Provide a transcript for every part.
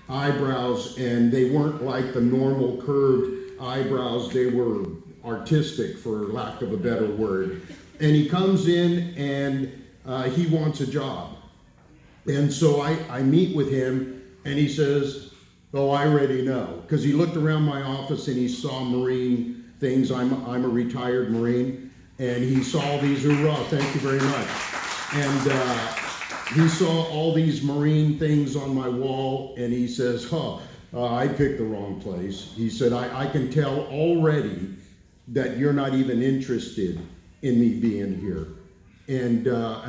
eyebrows, and they weren't like the normal curved eyebrows. They were artistic, for lack of a better word. And he comes in and he wants a job. And so I meet with him, and he says, "Oh, I already know." Because he looked around my office and he saw Marine things. I'm a retired Marine. And he saw these, hoorah, thank you very much. And he saw all these Marine things on my wall, and he says, I picked the wrong place. He said, I can tell already that you're not even interested in me being here. And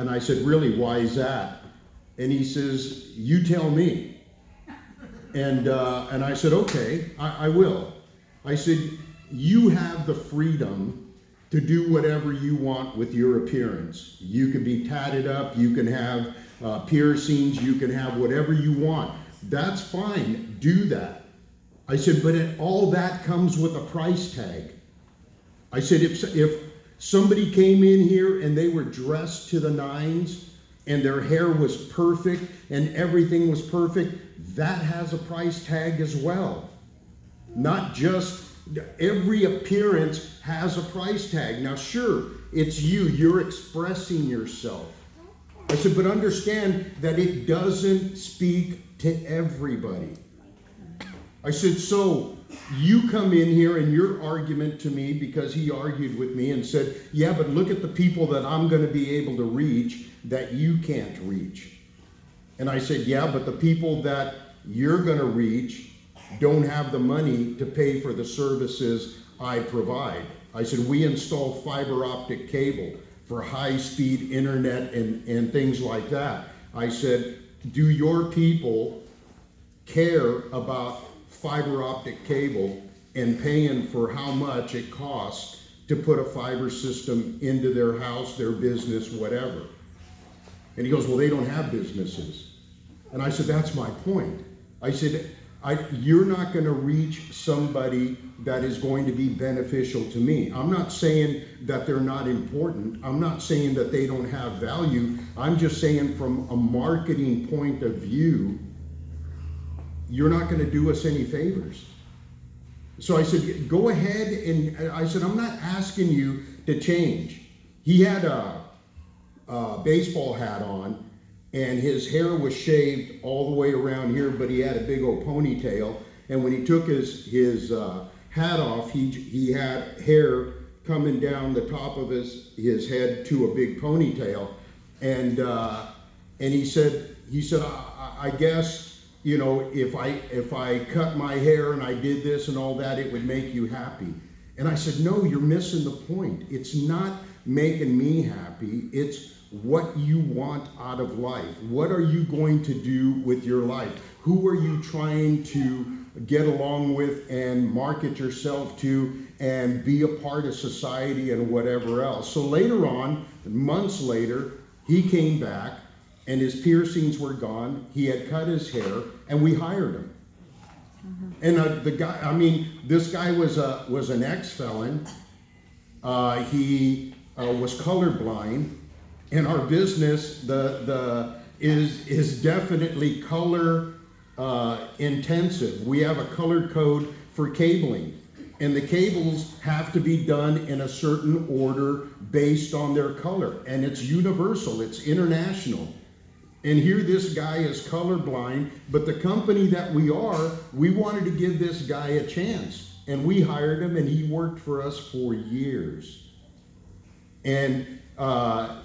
I said, really, why is that? And he says, you tell me. And I said, okay, I will. I said, you have the freedom to do whatever you want with your appearance. You can be tatted up, you can have piercings, you can have whatever you want. That's fine, do that. I said, but all that comes with a price tag. I said, if somebody came in here and they were dressed to the nines and their hair was perfect and everything was perfect, that has a price tag as well. Not just every appearance has a price tag. Now, sure, it's you're expressing yourself. I said, but understand that it doesn't speak to everybody. I said, so you come in here and your argument to me, because he argued with me and said, yeah, but look at the people that I'm going to be able to reach that you can't reach. And I said, yeah, but the people that you're going to reach don't have the money to pay for the services I provide. I said, we install fiber optic cable for high-speed internet and things like that. I said, do your people care about fiber optic cable and paying for how much it costs to put a fiber system into their house, their business, whatever? And he goes, well, they don't have businesses. And I said, that's my point. I said, you're not going to reach somebody that is going to be beneficial to me. I'm not saying that they're not important. I'm not saying that they don't have value. I'm just saying from a marketing point of view, you're not going to do us any favors. So I said, go ahead, and I said, I'm not asking you to change. He had a baseball hat on, and his hair was shaved all the way around here, but he had a big old ponytail. And when he took his hat off, he had hair coming down the top of his head to a big ponytail. And he said, I guess, you know, if I cut my hair and I did this and all that, it would make you happy. And I said, no, you're missing the point. It's not making me happy. It's what you want out of life. What are you going to do with your life? Who are you trying to get along with and market yourself to and be a part of society and whatever else? So later on, months later, he came back and his piercings were gone. He had cut his hair, and we hired him. And the guy, I mean, this guy was an ex-felon. He was colorblind. In our business, is definitely color intensive. We have a color code for cabling, and the cables have to be done in a certain order based on their color, and it's universal, it's international. And here this guy is colorblind, but the company that we wanted to give this guy a chance, and we hired him, and he worked for us for years. And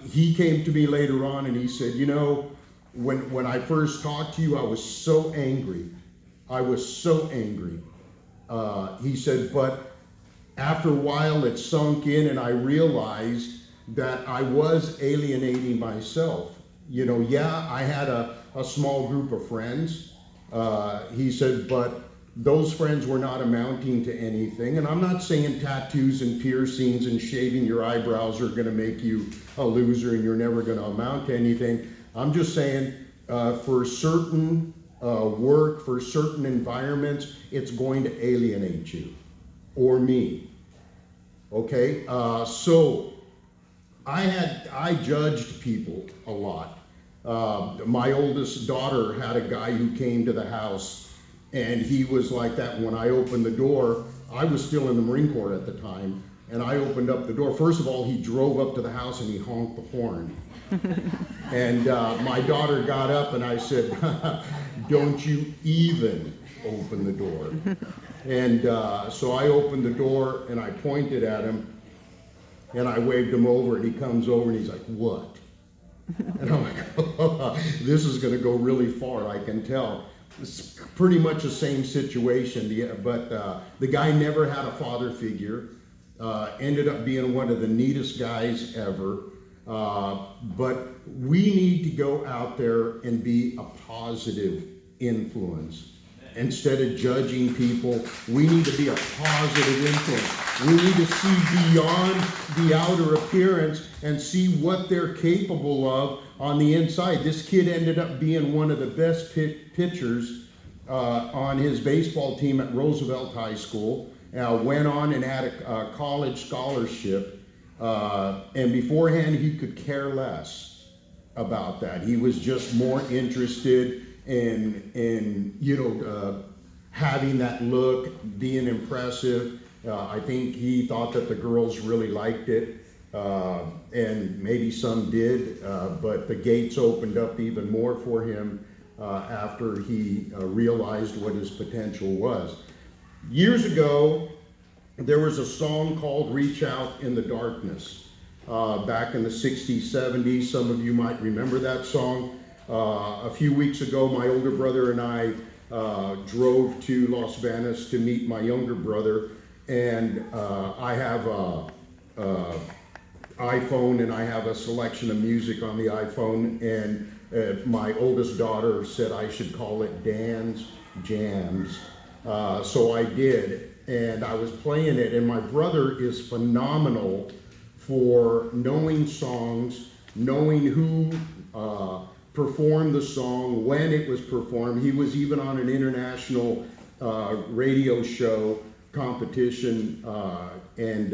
he came to me later on and he said, you know, when I first talked to you, I was so angry. He said, but after a while it sunk in and I realized that I was alienating myself. You know, yeah, I had a small group of friends. He said, but those friends were not amounting to anything. And I'm not saying tattoos and piercings and shaving your eyebrows are going to make you a loser and you're never going to amount to anything. I'm just saying for certain work, for certain environments, it's going to alienate you or me. Okay? So I judged people a lot. My oldest daughter had a guy who came to the house, and he was like that. When I opened the door, I was still in the Marine Corps at the time, and I opened up the door. First of all, he drove up to the house and he honked the horn. And my daughter got up and I said, don't you even open the door. And so I opened the door and I pointed at him and I waved him over, and he comes over and he's like, what? And I'm like, oh, this is going to go really far, I can tell. It's pretty much the same situation, but the guy never had a father figure. Ended up being one of the neatest guys ever. But we need to go out there and be a positive influence. Instead of judging people, we need to be a positive influence. We need to see beyond the outer appearance and see what they're capable of on the inside. This kid ended up being one of the best pitchers on his baseball team at Roosevelt High School. Went on and had a college scholarship. And beforehand, he could care less about that. He was just more interested in having that look, being impressive. I think he thought that the girls really liked it, and maybe some did, but the gates opened up even more for him after he realized what his potential was. Years ago, there was a song called Reach Out in the Darkness. Back in the 60s, 70s, some of you might remember that song. A few weeks ago, my older brother and I drove to Las Vegas to meet my younger brother, and I have an iPhone, and I have a selection of music on the iPhone, and my oldest daughter said I should call it Dan's Jams. So I did, and I was playing it, and my brother is phenomenal for knowing songs, knowing who performed the song, when it was performed. He was even on an international radio show competition, and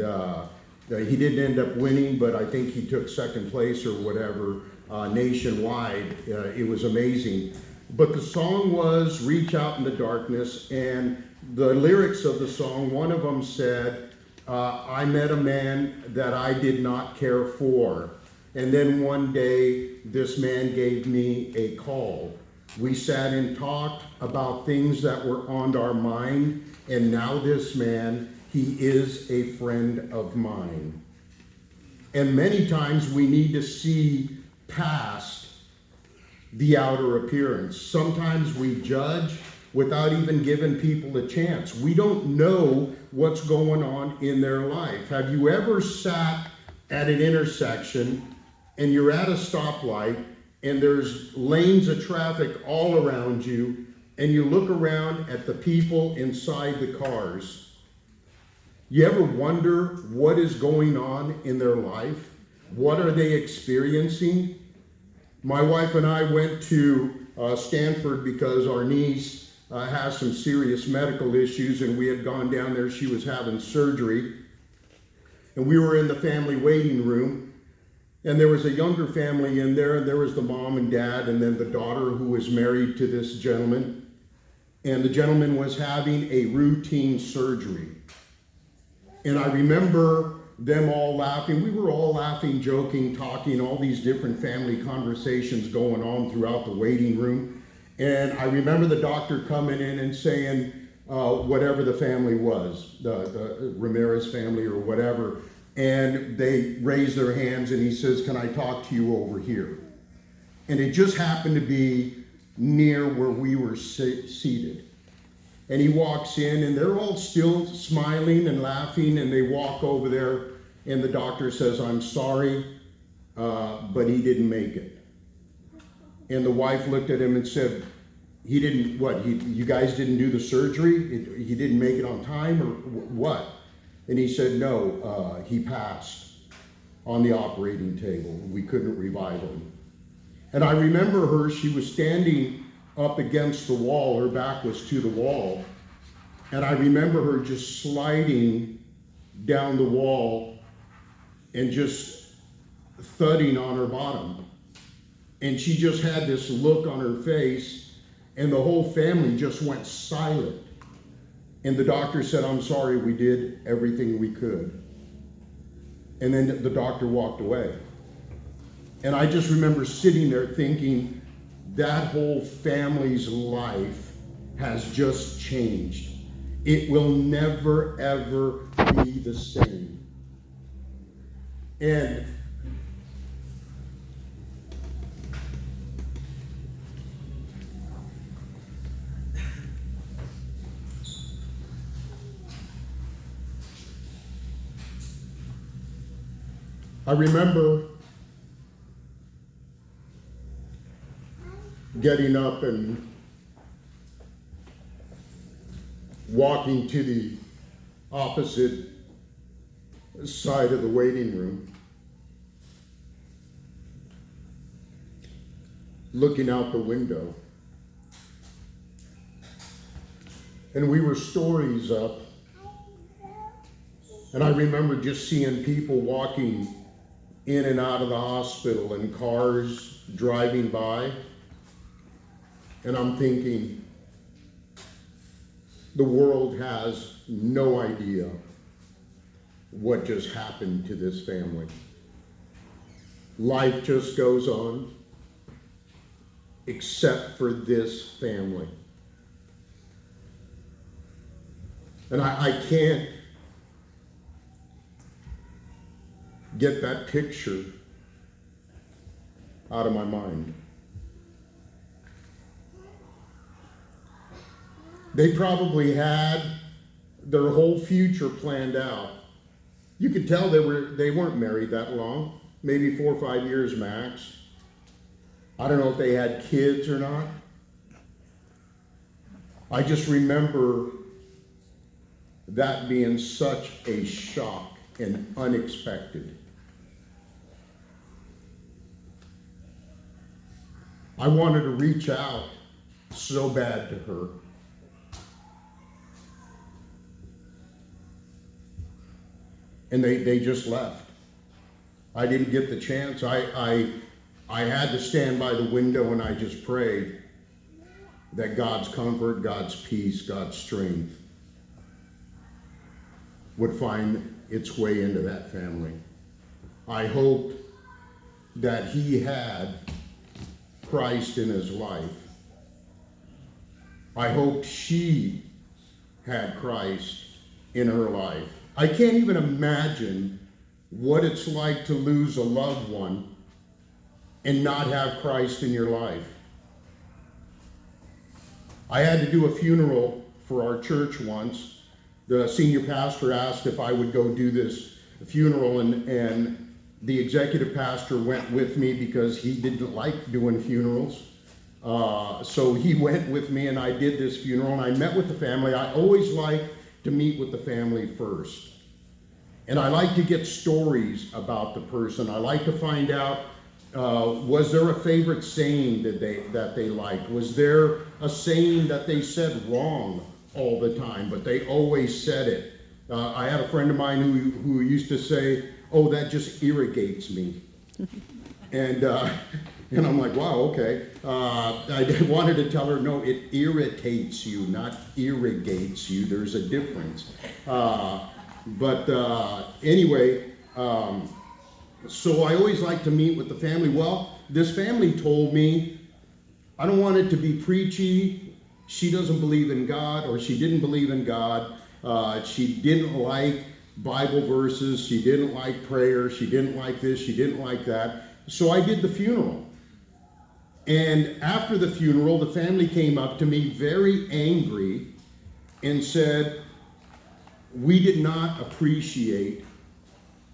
he didn't end up winning, but I think he took second place or whatever nationwide. It was amazing. But the song was Reach Out in the Darkness, and the lyrics of the song, one of them said, I met a man that I did not care for. And then one day, this man gave me a call. We sat and talked about things that were on our mind, and now this man, he is a friend of mine. And many times we need to see past the outer appearance. Sometimes we judge without even giving people a chance. We don't know what's going on in their life. Have you ever sat at an intersection and you're at a stoplight and there's lanes of traffic all around you, and you look around at the people inside the cars? You ever wonder what is going on in their life? What are they experiencing? My wife and I went to Stanford because our niece has some serious medical issues, and we had gone down there. She was having surgery, and we were in the family waiting room, and there was a younger family in there, and there was the mom and dad, and then the daughter who was married to this gentleman, and the gentleman was having a routine surgery. And I remember them all laughing. We were all laughing, joking, talking, all these different family conversations going on throughout the waiting room. And I remember the doctor coming in and saying, whatever the family was, the Ramirez family or whatever, and they raised their hands, and he says, can I talk to you over here? And it just happened to be near where we were seated. And he walks in, and they're all still smiling and laughing, and they walk over there, and the doctor says, I'm sorry, but he didn't make it. And the wife looked at him and said, he didn't, what, you guys didn't do the surgery? He didn't make it on time, or what? And he said, no, he passed on the operating table. We couldn't revive him. And I remember her, she was standing up against the wall, her back was to the wall, and I remember her just sliding down the wall and just thudding on her bottom. And she just had this look on her face, and the whole family just went silent. And the doctor said, "I'm sorry, we did everything we could." And then the doctor walked away. And I just remember sitting there thinking, that whole family's life has just changed. It will never, ever be the same. And I remember getting up and walking to the opposite side of the waiting room, looking out the window. And we were stories up. And I remember just seeing people walking in and out of the hospital and cars driving by. And I'm thinking, the world has no idea what just happened to this family. Life just goes on, except for this family. And I can't get that picture out of my mind. They probably had their whole future planned out. You could tell they weren't married that long, maybe 4 or 5 years max. I don't know if they had kids or not. I just remember that being such a shock and unexpected. I wanted to reach out so bad to her. And they just left. I didn't get the chance. I had to stand by the window and I just prayed that God's comfort, God's peace, God's strength would find its way into that family. I hoped that he had Christ in his life. I hoped she had Christ in her life. I can't even imagine what it's like to lose a loved one and not have Christ in your life. I had to do a funeral for our church once. The senior pastor asked if I would go do this funeral, and the executive pastor went with me because he didn't like doing funerals. So he went with me and I did this funeral and I met with the family. I always like to meet with the family first. And I like to get stories about the person. I like to find out, was there a favorite saying that they liked? Was there a saying that they said wrong all the time, but they always said it? I had a friend of mine who used to say, "Oh, that just irrigates me." And I'm like, wow, okay. I wanted to tell her, no, it irritates you, not irrigates you. There's a difference. But anyway, so I always like to meet with the family. Well, this family told me, I don't want it to be preachy. She doesn't believe in God, or she didn't believe in God. She didn't like Bible verses. She didn't like prayer. She didn't like this. She didn't like that. So I did the funeral. And after the funeral, the family came up to me very angry and said, "We did not appreciate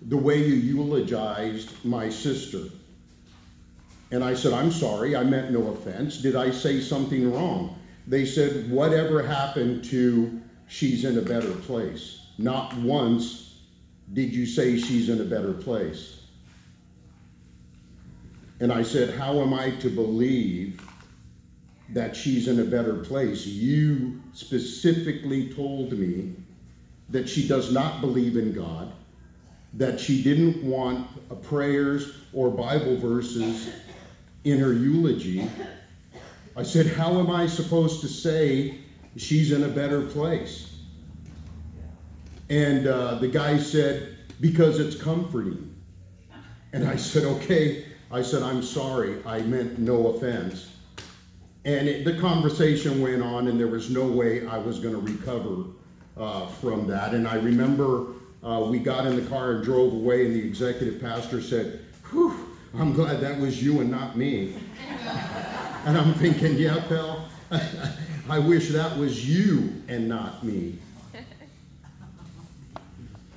the way you eulogized my sister." And I said, "I'm sorry, I meant no offense. Did I say something wrong?" They said, "Whatever happened to she's in a better place? Not once did you say she's in a better place." And I said, "How am I to believe that she's in a better place? You specifically told me that she does not believe in God, that she didn't want prayers or Bible verses in her eulogy. I said, how am I supposed to say she's in a better place? And the guy said, because it's comforting. And I said, okay. I said, I'm sorry. I meant no offense. And the conversation went on, and there was no way I was going to recover from that. And I remember we got in the car and drove away, and the executive pastor said, whew, I'm glad that was you and not me. And I'm thinking, yeah, pal, I wish that was you and not me.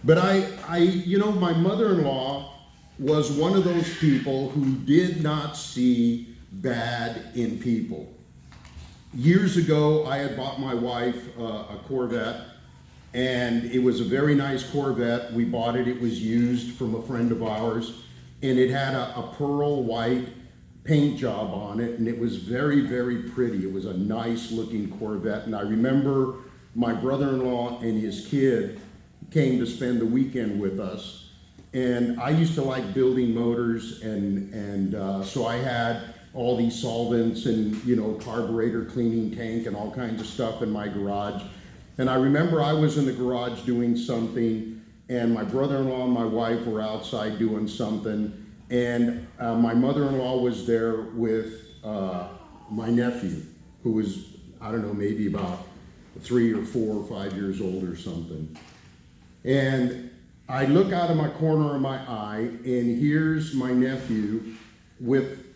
But my mother-in-law was one of those people who did not see bad in people. Years ago, I had bought my wife a Corvette, and it was a very nice Corvette. We bought it. It was used from a friend of ours, and it had a pearl white paint job on it, and it was very, very pretty. It was a nice looking Corvette, and I remember my brother-in-law and his kid came to spend the weekend with us, and I used to like building motors, and so I had all these solvents and carburetor cleaning tank and all kinds of stuff in my garage. And I remember I was in the garage doing something, and my brother-in-law and my wife were outside doing something, and my mother-in-law was there with my nephew, who was, I don't know, maybe about 3 or 4 or 5 years old or something. And I look out of my corner of my eye, and here's my nephew with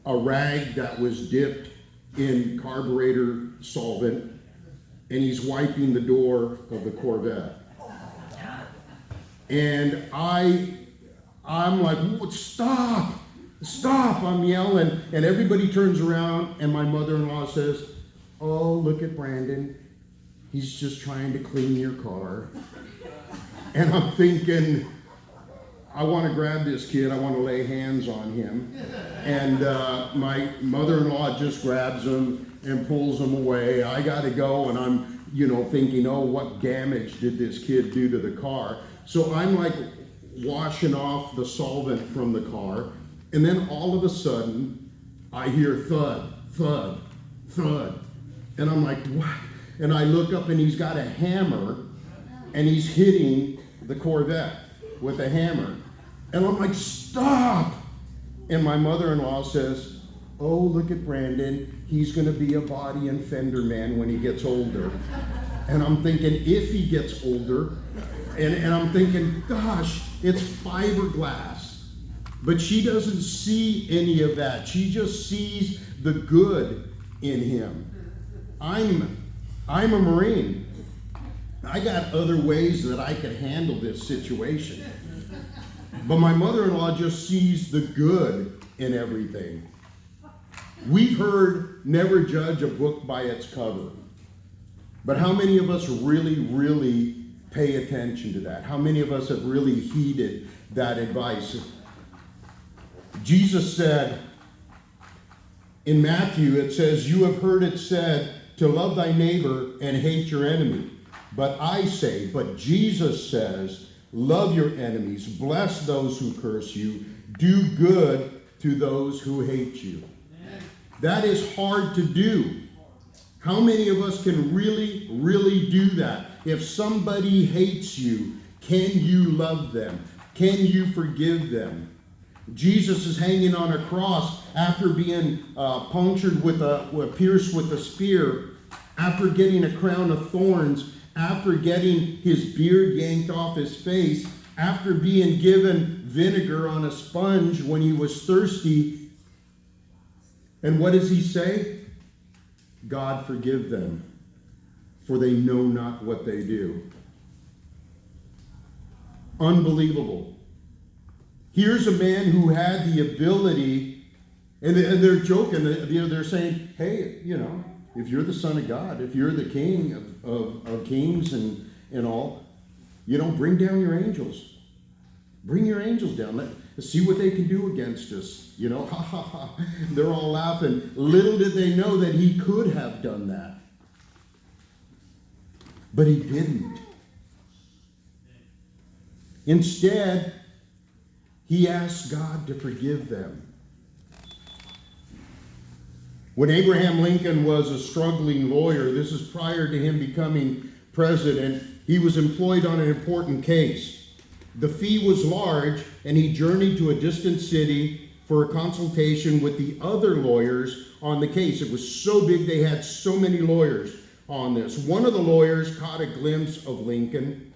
a rag that was dipped in carburetor solvent, and he's wiping the door of the Corvette. And I'm like, stop, I'm yelling, and everybody turns around, and my mother-in-law says, oh, look at Brandon, he's just trying to clean your car. And I'm thinking, I want to grab this kid, I want to lay hands on him. And my mother-in-law just grabs him and pulls him away. I got to go, and I'm, thinking, oh, what damage did this kid do to the car? So I'm like washing off the solvent from the car, and then all of a sudden, I hear thud, thud, thud. And I'm like, what? And I look up, and he's got a hammer, and he's hitting the Corvette with a hammer. And I'm like, stop! And my mother-in-law says, oh, look at Brandon. He's going to be a body and fender man when he gets older. And I'm thinking, if he gets older, and I'm thinking, gosh, it's fiberglass. But she doesn't see any of that. She just sees the good in him. I'm a Marine. I got other ways that I could handle this situation. But my mother-in-law just sees the good in everything. We've heard never judge a book by its cover. But how many of us really, really pay attention to that? How many of us have really heeded that advice? Jesus said, in Matthew, it says, you have heard it said to love thy neighbor and hate your enemy. But I say, but Jesus says, love your enemies, bless those who curse you, do good to those who hate you. That is hard to do. How many of us can really, really do that? If somebody hates you, can you love them? Can you forgive them? Jesus is hanging on a cross after being pierced with a spear, after getting a crown of thorns, after getting his beard yanked off his face, after being given vinegar on a sponge when he was thirsty. And what does he say? God, forgive them, for they know not what they do. Unbelievable. Here's a man who had the ability, and they're joking, they're saying, hey, if you're the Son of God, if you're the King of kings and all, bring down your angels. Bring your angels down. Let's see what they can do against us. Ha ha ha. They're all laughing. Little did they know that he could have done that. But he didn't. Instead, he asked God to forgive them. When Abraham Lincoln was a struggling lawyer, this is prior to him becoming president, he was employed on an important case. The fee was large, and he journeyed to a distant city for a consultation with the other lawyers on the case. It was so big, they had so many lawyers on this. One of the lawyers caught a glimpse of Lincoln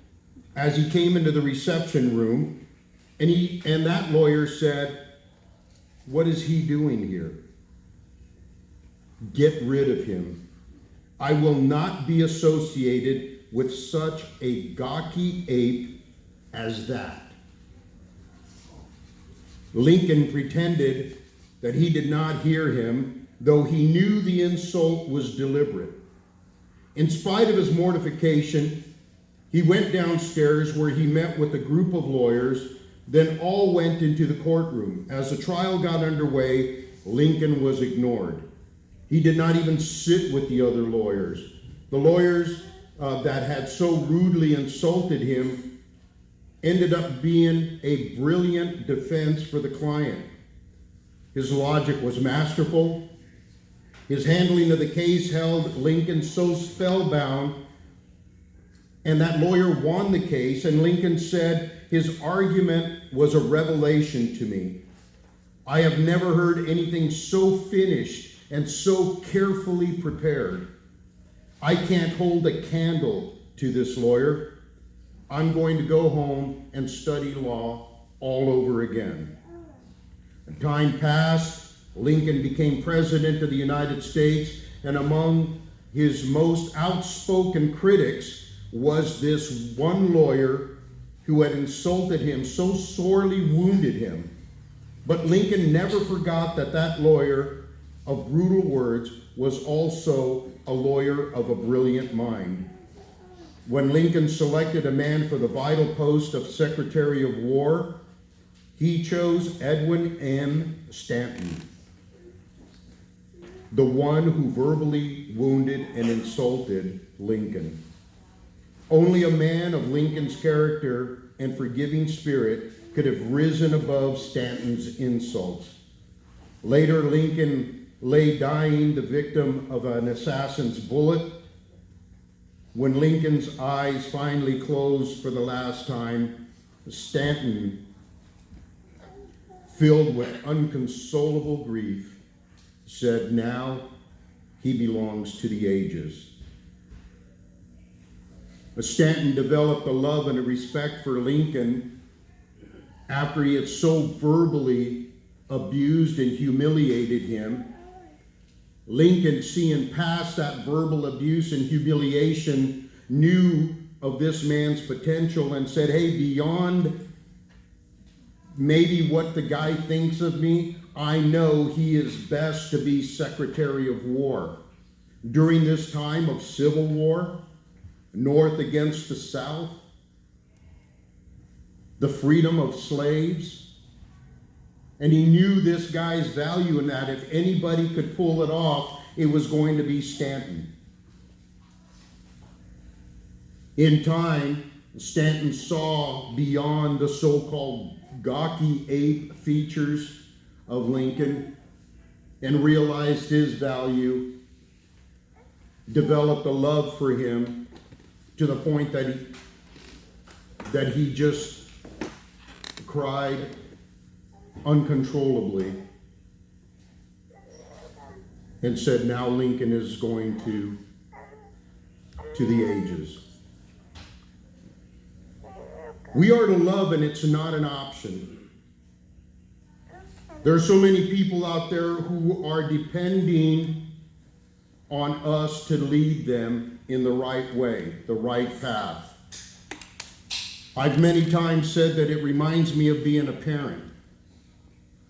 as he came into the reception room, and that lawyer said, "What is he doing here? Get rid of him. I will not be associated with such a gawky ape as that." Lincoln pretended that he did not hear him, though he knew the insult was deliberate. In spite of his mortification, he went downstairs where he met with a group of lawyers. Then all went into the courtroom. As the trial got underway, Lincoln was ignored. He did not even sit with the other lawyers. The lawyers that had so rudely insulted him ended up being a brilliant defense for the client. His logic was masterful. His handling of the case held Lincoln so spellbound, and that lawyer won the case, and Lincoln said, "His argument was a revelation to me. I have never heard anything so finished and so carefully prepared. I can't hold a candle to this lawyer. I'm going to go home and study law all over again." And time passed. Lincoln became president of the United States, and among his most outspoken critics was this one lawyer who had insulted him, so sorely wounded him. But Lincoln never forgot that that lawyer of brutal words was also a lawyer of a brilliant mind. When Lincoln selected a man for the vital post of Secretary of War, he chose Edwin M. Stanton, the one who verbally wounded and insulted Lincoln. Only a man of Lincoln's character and forgiving spirit could have risen above Stanton's insults. Later, Lincoln lay dying, the victim of an assassin's bullet. When Lincoln's eyes finally closed for the last time, Stanton, filled with inconsolable grief, said, "Now he belongs to the ages." Stanton developed a love and a respect for Lincoln after he had so verbally abused and humiliated him. Lincoln, seeing past that verbal abuse and humiliation, knew of this man's potential and said, "Hey, beyond maybe what the guy thinks of me, I know he is best to be Secretary of War." During this time of civil war, North against the South, the freedom of slaves, and he knew this guy's value in that. If anybody could pull it off, it was going to be Stanton. In time, Stanton saw beyond the so-called gawky ape features of Lincoln and realized his value, developed a love for him to the point that he just cried uncontrollably and said, "Now Lincoln is going to the ages." We are to love, and it's not an option. There are so many people out there who are depending on us to lead them in the right way, the right path. I've many times said that it reminds me of being a parent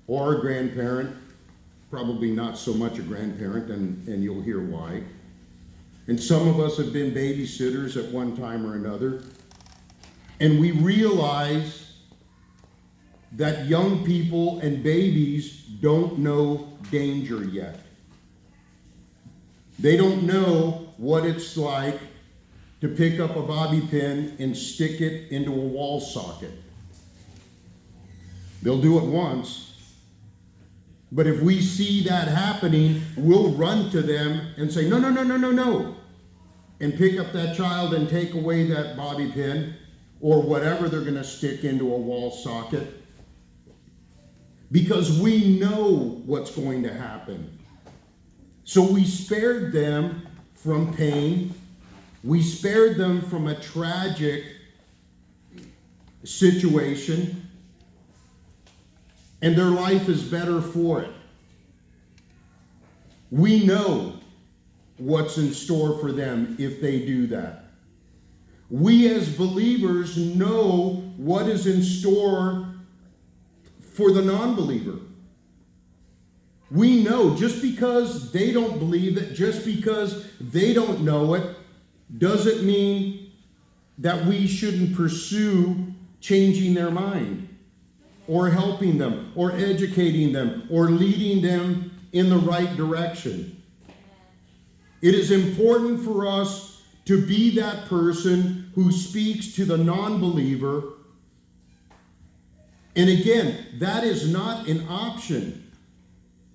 or a grandparent, probably not so much a grandparent, and you'll hear why. And some of us have been babysitters at one time or another, and we realize that young people and babies don't know danger yet. They don't know what it's like to pick up a bobby pin and stick it into a wall socket. They'll do it once, But if we see that happening, we'll run to them and say, no, no, no, no, no, no. And pick up that child and take away that bobby pin or whatever they're going to stick into a wall socket. Because we know what's going to happen. So we spared them from pain. We spared them from a tragic situation. And their life is better for it. We know what's in store for them if they do that. We as believers know what is in store for the non-believer. We know just because they don't believe it, just because they don't know it, doesn't mean that we shouldn't pursue changing their mind, or helping them, or educating them, or leading them in the right direction. It is important for us to be that person who speaks to the non-believer. And again, that is not an option.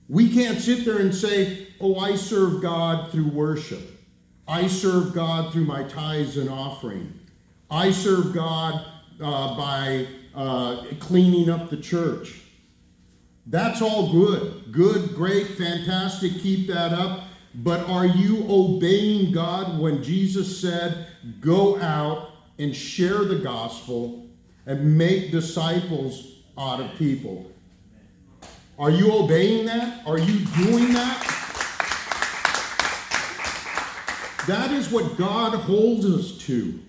We can't sit there and say, oh, I serve God through worship. I serve God through my tithes and offering. I serve God by cleaning up the church. That's all good. Good, great, fantastic. Keep that up. But are you obeying God when Jesus said, go out and share the gospel and make disciples out of people? Are you obeying that? Are you doing that? That is what God holds us to.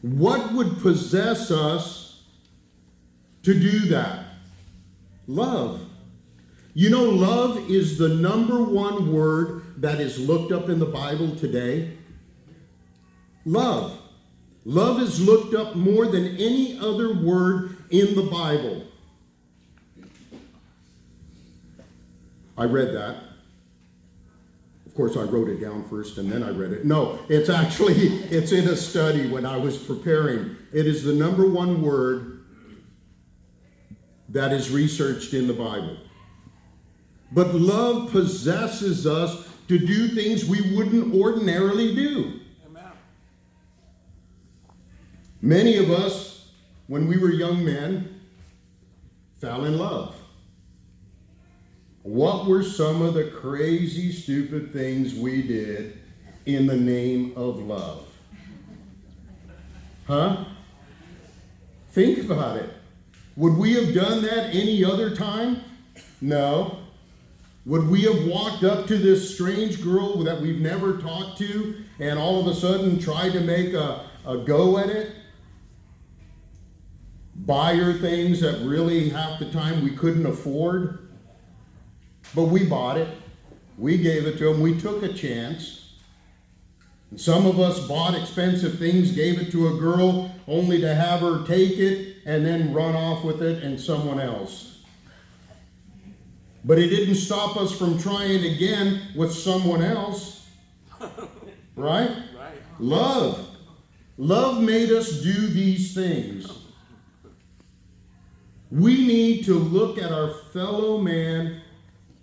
What would possess us to do that? Love. You know, love is the number one word that is looked up in the Bible today. Love. Love is looked up more than any other word in the Bible. I read that. Of course, I wrote it down first and then I read it. No, it's in a study when I was preparing. It is the number one word that is researched in the Bible. But love possesses us to do things we wouldn't ordinarily do. Amen. Many of us, when we were young men, fell in love. What were some of the crazy, stupid things we did in the name of love? Huh? Think about it. Would we have done that any other time? No. Would we have walked up to this strange girl that we've never talked to and all of a sudden tried to make a go at it? Buy her things that really half the time we couldn't afford? But we bought it. We gave it to them. We took a chance. And some of us bought expensive things, gave it to a girl, only to have her take it and then run off with it and someone else. But it didn't stop us from trying again with someone else. Right? Right. Love. Love made us do these things. We need to look at our fellow man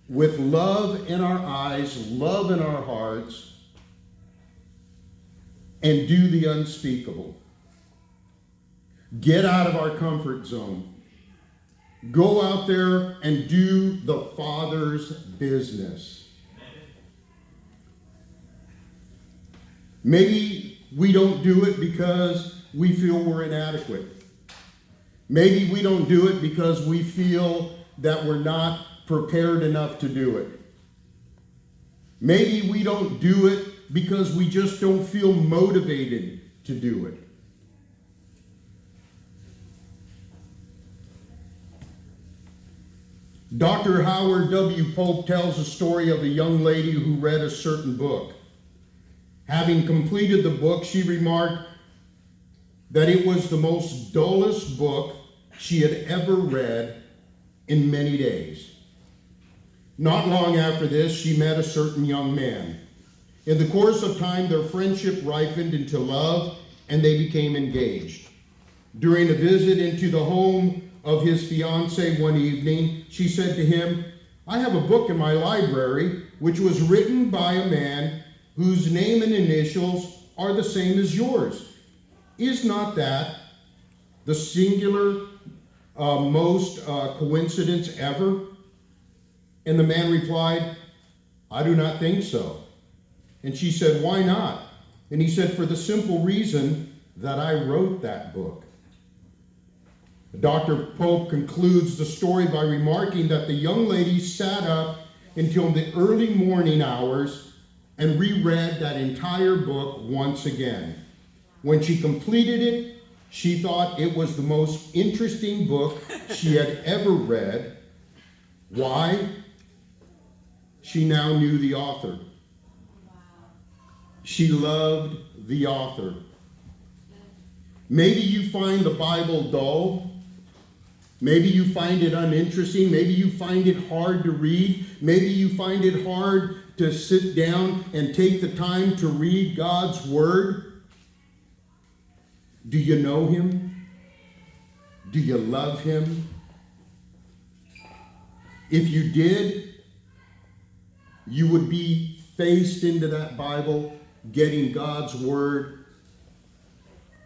with love in our eyes, love in our hearts, and do the unspeakable. Get out of our comfort zone. Go out there and do the Father's business. Maybe we don't do it because we feel we're inadequate. Maybe we don't do it because we feel that we're not prepared enough to do it. Maybe we don't do it because we just don't feel motivated to do it. Dr. Howard W. Pope tells a story of a young lady who read a certain book. Having completed the book, she remarked that it was the most dullest book she had ever read in many days. Not long after this, she met a certain young man. In the course of time, their friendship ripened into love, and they became engaged. During a visit into the home of his fiancée one evening, she said to him, "I have a book in my library which was written by a man whose name and initials are the same as yours. Is not that the singular most coincidence ever?" And the man replied, "I do not think so." And she said, "Why not?" And he said, "For the simple reason that I wrote that book." Dr. Pope concludes the story by remarking that the young lady sat up until the early morning hours and reread that entire book once again. When she completed it, she thought it was the most interesting book she had ever read. Why? She now knew the author. She loved the author. Maybe you find the Bible dull. Maybe you find it uninteresting. Maybe you find it hard to read. Maybe you find it hard to sit down and take the time to read God's Word. Do you know Him? Do you love Him? If you did, you would be faced into that Bible, getting God's Word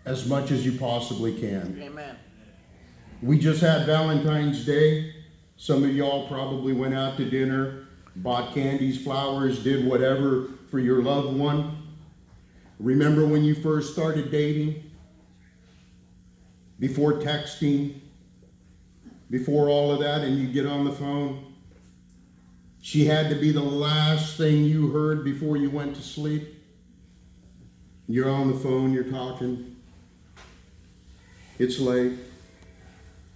as much as you possibly can. Amen. We just had Valentine's Day. Some of y'all probably went out to dinner, bought candies, flowers, did whatever for your loved one. Remember when you first started dating? Before texting, before all of that, and you get on the phone? She had to be the last thing you heard before you went to sleep. You're on the phone, you're talking. It's late.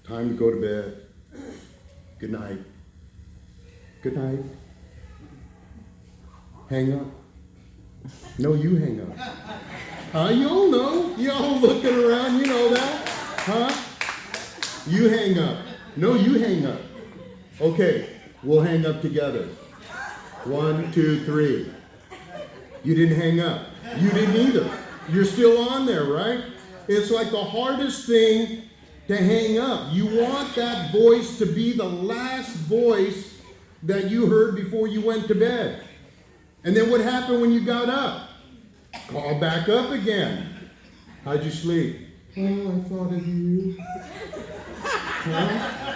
Time to go to bed. Good night. Good night. Hang up. No, you hang up. Y'all know. Y'all looking around, you know that. Huh? You hang up. No, you hang up. Okay, we'll hang up together. 1, 2, 3. You didn't hang up. You didn't either. You're still on there, right? It's like the hardest thing to hang up. You want that voice to be the last voice that you heard before you went to bed. And then what happened when you got up? Call back up again. How'd you sleep? Oh, I thought of you. Huh?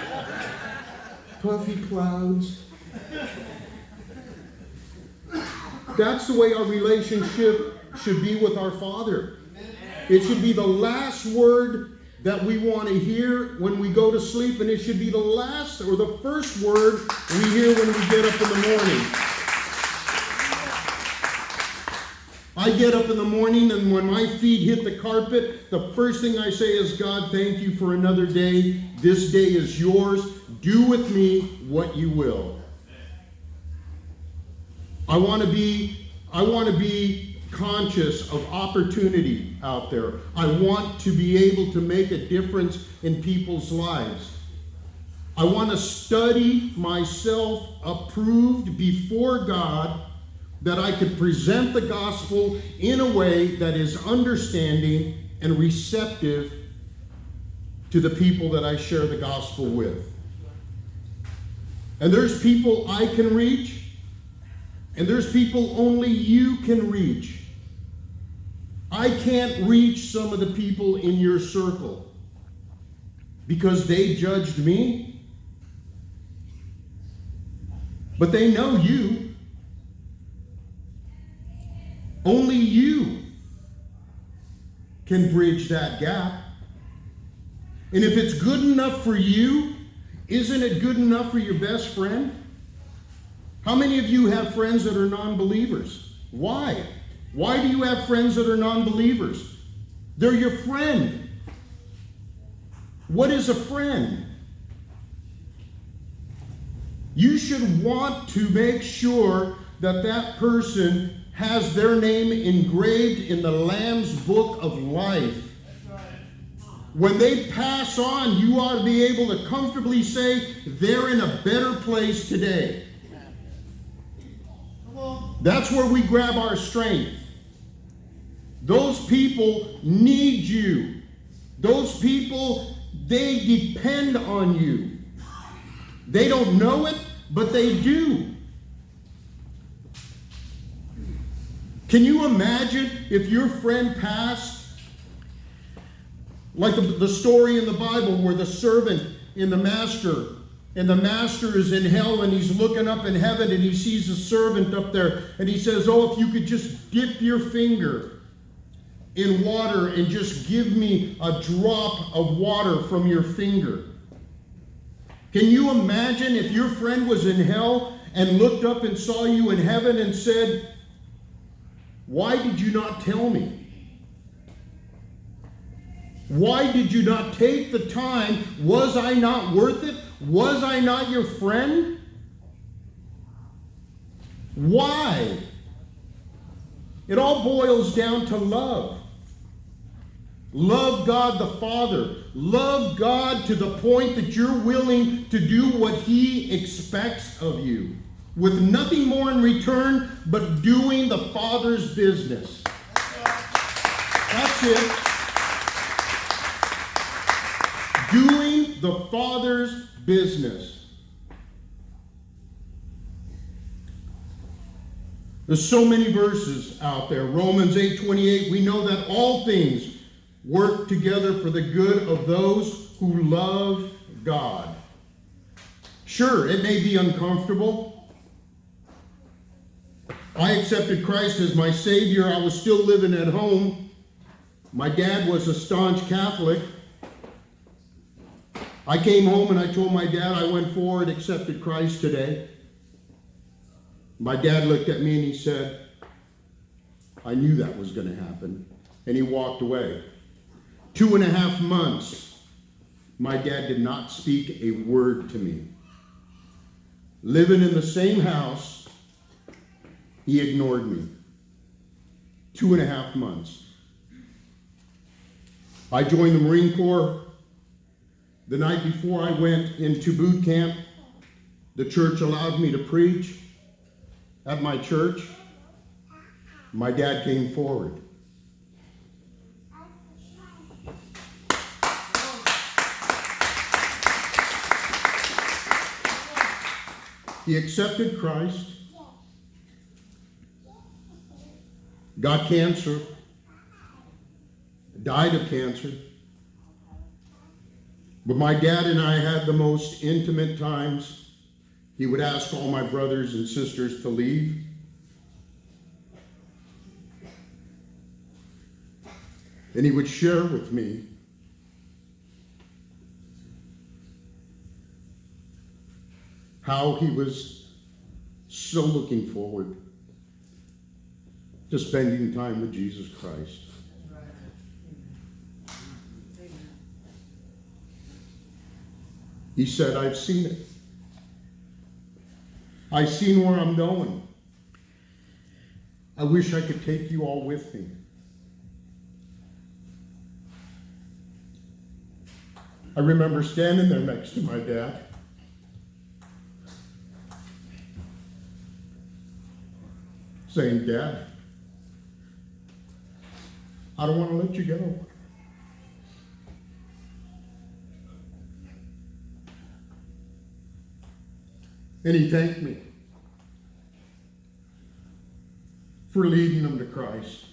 Puffy clouds. That's the way our relationship should be with our Father. It should be the last word that we want to hear when we go to sleep, and it should be the last or the first word we hear when we get up in the morning. I get up in the morning, and when my feet hit the carpet, the first thing I say is, "God, thank you for another day. This day is yours. Do with me what you will." I want to be conscious of opportunity out there. I want to be able to make a difference in people's lives. I want to study myself approved before God, that I could present the gospel in a way that is understanding and receptive to the people that I share the gospel with. And there's people I can reach, and there's people only you can reach. I can't reach some of the people in your circle because they judged me, but they know you. Only you can bridge that gap. And if it's good enough for you, isn't it good enough for your best friend? How many of you have friends that are non-believers? Why? Why do you have friends that are non-believers? They're your friend. What is a friend? You should want to make sure that that person has their name engraved in the Lamb's book of life. When they pass on, you ought to be able to comfortably say, they're in a better place today. That's where we grab our strength. Those people need you. Those people They depend on you. They don't know it, but they do. Can you imagine if your friend passed? Like the story in the Bible where the servant and the master is in hell and he's looking up in heaven and he sees the servant up there and he says, oh, if you could just dip your finger in water and just give me a drop of water from your finger. Can you imagine if your friend was in hell and looked up and saw you in heaven and said, why did you not tell me? Why did you not take the time? Was I not worth it? Was I not your friend? Why? It all boils down to love. Love God the Father. Love God to the point that you're willing to do what He expects of you, with nothing more in return but doing the Father's business. That's it. Doing the Father's business. There's so many verses out there. Romans 8:28, we know that all things work together for the good of those who love God. Sure, it may be uncomfortable. I accepted Christ as my Savior. I was still living at home. My dad was a staunch Catholic. I came home and I told my dad I went forward, accepted Christ today. My dad looked at me and he said, I knew that was going to happen. And he walked away. 2.5 months, my dad did not speak a word to me. Living in the same house, he ignored me. 2.5 months. I joined the Marine Corps. The night before I went into boot camp, the church allowed me to preach at my church. My dad came forward. He accepted Christ, got cancer, died of cancer. But my dad and I had the most intimate times. He would ask all my brothers and sisters to leave. And he would share with me how he was so looking forward to spending time with Jesus Christ. He said, I've seen it. I've seen where I'm going. I wish I could take you all with me. I remember standing there next to my dad. Saying, Dad, I don't want to let you go. And he thanked me for leading them to Christ.